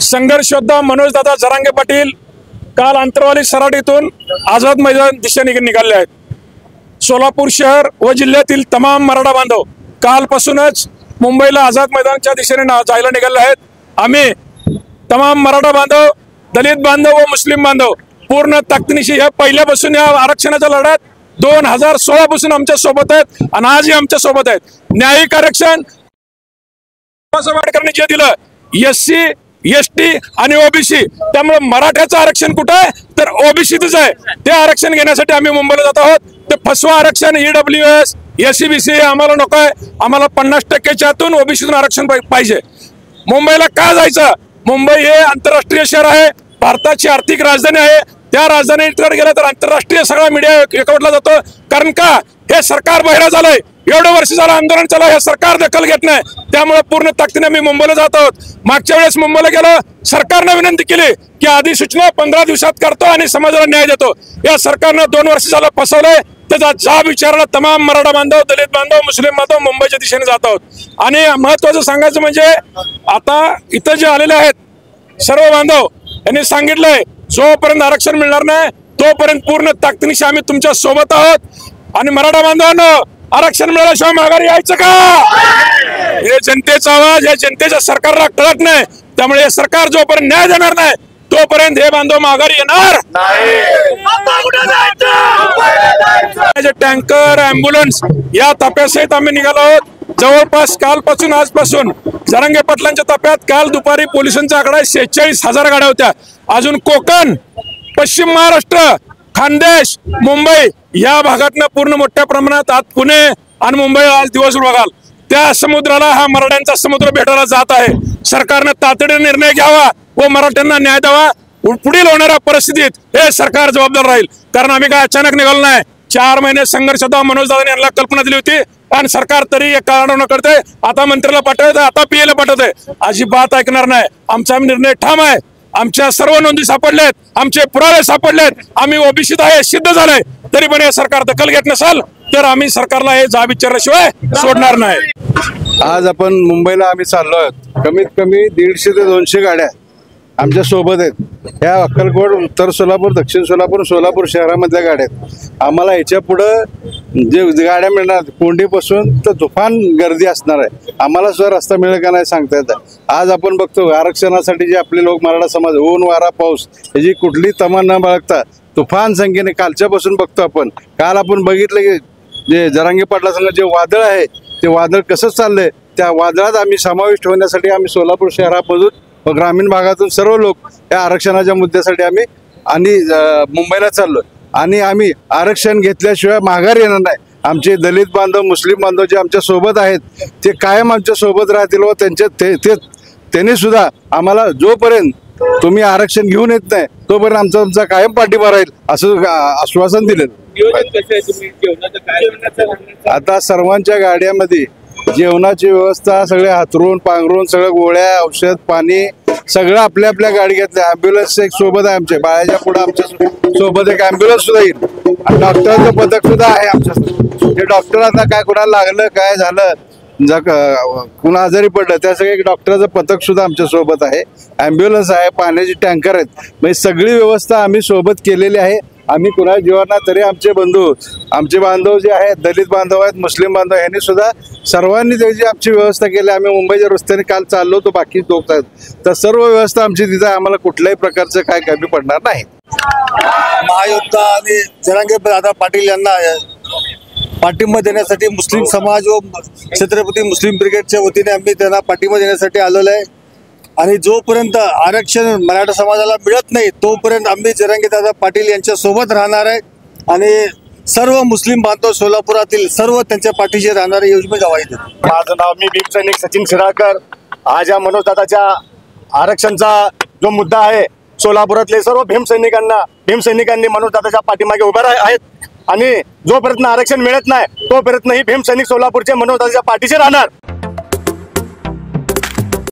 संघर्ष योद्धा मनोजदादा जरांगे पाटील काल अंतरवाली सराटीतून आझाद मैदान दिशेने निघाले आहेत। सोलापूर शहर व जिल्ह्यातील तमाम मराठा बांधव कालपासूनच मुंबईला आझाद मैदानच्या दिशेने जायला निघाले आहेत। आम्ही तमाम मराठा बांधव, दलित बांधव व मुस्लिम बांधव पूर्ण ताकदीनिशी या पहिल्यापासून या आरक्षणाच्या लढ्यात 2016 पासून आमच्या सोबत आहेत आणि आजही आमच्या सोबत आहेत। न्यायिक आरक्षण आंबेडकरांनी जे दिलं SC ST आणि OBC, त्यामुळे मराठ्याचं आरक्षण कुठं आहे तर OBCतच आहे। ते आरक्षण घेण्यासाठी आम्ही मुंबईला जात आहोत। ते फसवा आरक्षण EWS SC BC आम्हाला नको आहे। आम्हाला 50%च्या आतून OBCतून आरक्षण पाहिजे। मुंबईला का जायचं? मुंबई हे आंतरराष्ट्रीय शहर आहे, भारताची आर्थिक राजधानी आहे। त्या राजधानीकडे गेलं तर आंतरराष्ट्रीय सगळा मीडिया एकवटला जातो। कारण का हे सरकार बहिरा झालंय, एवढं वर्ष झालं आंदोलन चालू, हे सरकार दखल घेत नाही। त्यामुळे पूर्ण ताकदीने मी मुंबईला जात आहोत। मागच्या वेळेस मुंबईला गेलो, सरकारने विनंती केली की अधिसूचना 15 दिवसात करतो आणि समाजाला न्याय देतो। या सरकारनं 2 वर्ष झालं फसवलंय। त्याचा जाब विचारायला तमाम मराठा बांधव, दलित बांधव, मुस्लिम बांधव मुंबईच्या दिशेने जात आहोत। आणि महत्वाचं सांगायचं म्हणजे आता इथं जे आलेले आहेत सर्व बांधव यांनी सांगितलंय जोपर्यंत आरक्षण मिळणार नाही तोपर्यंत पूर्ण ताकदीनिशी आम्ही तुमच्या सोबत आहोत। आणि मराठा बांधवांनो, आरक्षण मिळाल्याशिवाय माघारी यायचं का? हे जनतेचा आवाज, या जनतेच्या सरकारला कळत नाही। त्यामुळे हे सरकार जोपर्यंत न्याय देणार नाही तोपर्यंत हे बांधव माघारी येणार नाही। टँकर, ॲम्ब्युलन्स या ताफ्यासहित आम्ही निघालो आहोत। जवळपास कालपासून आजपासून जरांगे पाटलांच्या ताफ्यात काल दुपारी पोलिसांचा आकडा 46,000 गाड्या होत्या। अजून कोकण, पश्चिम महाराष्ट्र, खानदेश, मुंबई या भागातनं पूर्ण मोठ्या प्रमाणात आज पुणे आणि मुंबई आज दिवस बघाल त्या समुद्राला हा मराठ्यांचा समुद्र भेटायला जात आहे। सरकारने तातडीने निर्णय घ्यावा व मराठ्यांना न्याय द्यावा। पुढील होणाऱ्या परिस्थितीत हे सरकार जबाबदार राहील। कारण आम्ही काय अचानक निघालो नाही। 4 महिने संघर्ष होता। मनोजदादांनी यांना कल्पना दिली होती आणि सरकार तरी एक कारण करते, आता मंत्र्याला पाठवते, आता PA ला पाठवते। अजिबात ऐकणार नाही। आमचा निर्णय ठाम आहे। आमच्या सर्व नोंदी सापडल्यात, आमचे पुरावे सापडलेत, आम्ही OBCत आहे सिद्ध झालंय। तरी पण हे सरकार दखल घेत नसाल तर आम्ही सरकारला हे जाब विचारल्याशिवाय सोडणार नाही। आज आपण मुंबईला आम्ही चाललो आहोत। कमीत कमी 150 ते 200 गाड्या आमच्या सोबत आहेत। ह्या अक्कलकोट, उत्तर सोलापूर, दक्षिण सोलापूर, सोलापूर शहरामधल्या गाड्या आहेत। आम्हाला ह्याच्या पुढं जे गाड्या मिळणार कोंडीपासून तर तुफान गर्दी असणार आहे। आम्हाला सुद्धा रस्ता मिळेल का नाही सांगता येतं। आज आपण बघतो आरक्षणासाठी जे आपले लोक मराठा समाज ऊन वारा पाऊस ह्याची कुठली तमा न बाळगता तुफान संख्येने कालच्यापासून बघतो आपण। काल आपण बघितलं की जे जरांगे पाटला संघ जे वादळ आहे ते वादळ कसं चाललंय, त्या वादळात आम्ही समाविष्ट होण्यासाठी आम्ही सोलापूर शहरामधून व ग्रामीण भागातून सर्व लोक या आरक्षणाच्या मुद्द्यासाठी आम्ही आणि मुंबईला चाललोय। आणि आम्ही आरक्षण घेतल्याशिवाय माघार येणार नाही। आमचे दलित बांधव, मुस्लिम बांधव जे आमच्या सोबत आहेत ते कायम आमच्या सोबत राहतील व त्यांनी सुद्धा आम्हाला जोपर्यंत तुम्ही आरक्षण घेऊन येत नाही तोपर्यंत आमचा कायम पाठिंबा राहील असं आश्वासन दिलं। आता सर्वांच्या गाड्यामध्ये जेवणाची व्यवस्था सगळे हातरून पांघरून सगळं गोळ्या, औषध, पाणी सगळं आपल्या आपल्या गाडी घेतल्या। ॲम्ब्युलन्स एक सोबत आहे, आमच्या बाळाच्या पुढे आमच्या सोबत एक ॲम्ब्युलन्स सुद्धा येईल। आणि डॉक्टरांचं पथक सुद्धा आहे आमच्या। ते डॉक्टर आता काय कोणाला लागलं काय झालं कुणा आजारी पडलं त्यासाठी एक डॉक्टरचं पथक सुद्धा आमच्या सोबत आहे। ॲम्ब्युलन्स आहे, पाण्याचे टँकर आहेत, म्हणजे सगळी व्यवस्था आम्ही सोबत केलेली आहे। आम्ही कुणा जीवांना तरी आमचे बांधव जे आहेत, दलित बांधव आहेत, मुस्लिम बांधव यांनी सुद्धा सर्वांनी त्याची आमची व्यवस्था केली। आम्ही मुंबईच्या रस्त्याने काल चाललो होतो, बाकी लोक आहेत तर सर्व व्यवस्था आमची तिथं, आम्हाला कुठल्याही प्रकारचं काय कमी पडणार नाही। महायोद्धा आणि जरांगे दादा पाटील यांना पाठिंबा देण्यासाठी मुस्लिम समाज व छत्रपती मुस्लिम ब्रिगेडच्या वतीने आम्ही त्यांना पाठिंबा देण्यासाठी आलेलो आहे। आणि जोपर्यंत आरक्षण मराठा समाजाला मिळत नाही तोपर्यंत आम्ही जरांगे दादा पाटील यांच्या सोबत राहणार आहे। आणि सर्व मुस्लिम बांधव सोलापुरातील सर्व त्यांच्या पाठीशी राहणारे योजना गवाही देतो। माझं नाव मी भीम सैनिक सचिन शिराळकर। आज या मनोजदादाच्या आरक्षणचा जो मुद्दा आहे सोलापुरातले सर्व भीम सैनिकांनी मनोजदादाच्या पाठीमागे उभे आहेत। आणि जोपर्यंत आरक्षण मिळत नाही तोपर्यंत ही भीम सैनिक सोलापूरचे मनोजदादाच्या पाठीशी राहणार।